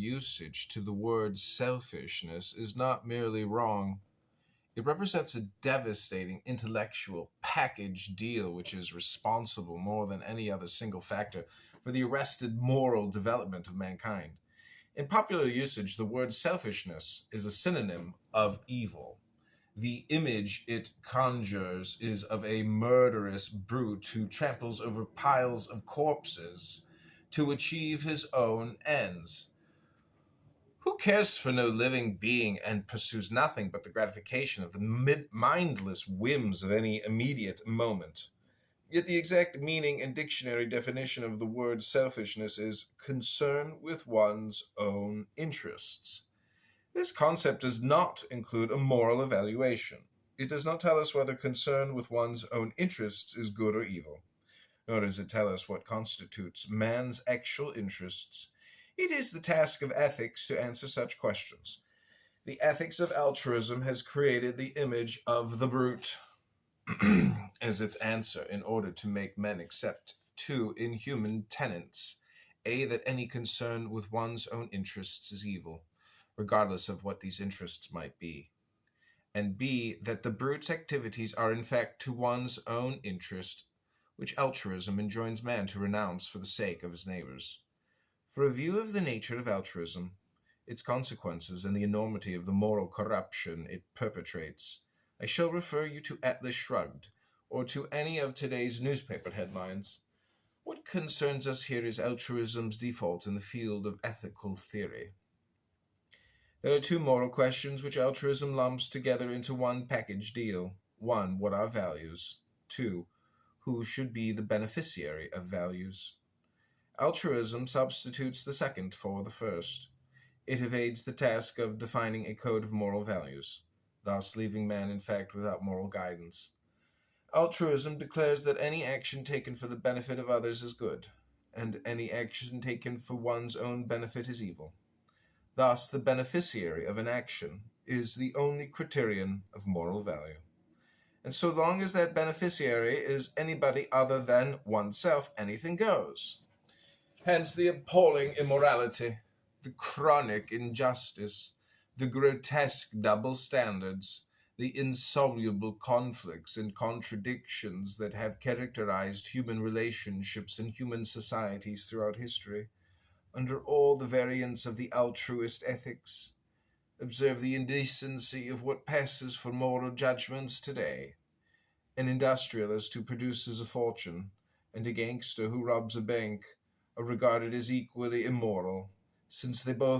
usage to the word selfishness is not merely wrong. It represents a devastating intellectual package deal which is responsible more than any other single factor for the arrested moral development of mankind. In popular usage, the word selfishness is a synonym of evil. The image it conjures is of a murderous brute who tramples over piles of corpses to achieve his own ends. Who cares for no living being and pursues nothing but the gratification of the mindless whims of any immediate moment? Yet the exact meaning and dictionary definition of the word selfishness is concern with one's own interests. This concept does not include a moral evaluation. It does not tell us whether concern with one's own interests is good or evil, nor does it tell us what constitutes man's actual interests. It is the task of ethics to answer such questions. The ethics of altruism has created the image of the brute as its answer in order to make men accept two inhuman tenets: A, that any concern with one's own interests is evil, regardless of what these interests might be, and B, that the brute's activities are in fact to one's own interest, which altruism enjoins man to renounce for the sake of his neighbors. For a view of the nature of altruism, its consequences, and the enormity of the moral corruption it perpetrates, I shall refer you to Atlas Shrugged, or to any of today's newspaper headlines. What concerns us here is altruism's default in the field of ethical theory. There are two moral questions which altruism lumps together into one package deal. One, what are values? Two, who should be the beneficiary of values? Altruism substitutes the second for the first. It evades the task of defining a code of moral values, thus leaving man in fact without moral guidance. Altruism declares that any action taken for the benefit of others is good, and any action taken for one's own benefit is evil. Thus, the beneficiary of an action is the only criterion of moral value. And so long as that beneficiary is anybody other than oneself, anything goes. Hence the appalling immorality, the chronic injustice, the grotesque double standards, the insoluble conflicts and contradictions that have characterized human relationships and human societies throughout history. Under all the variants of the altruist ethics, observe the indecency of what passes for moral judgments today. An industrialist who produces a fortune and a gangster who robs a bank are regarded as equally immoral, since they both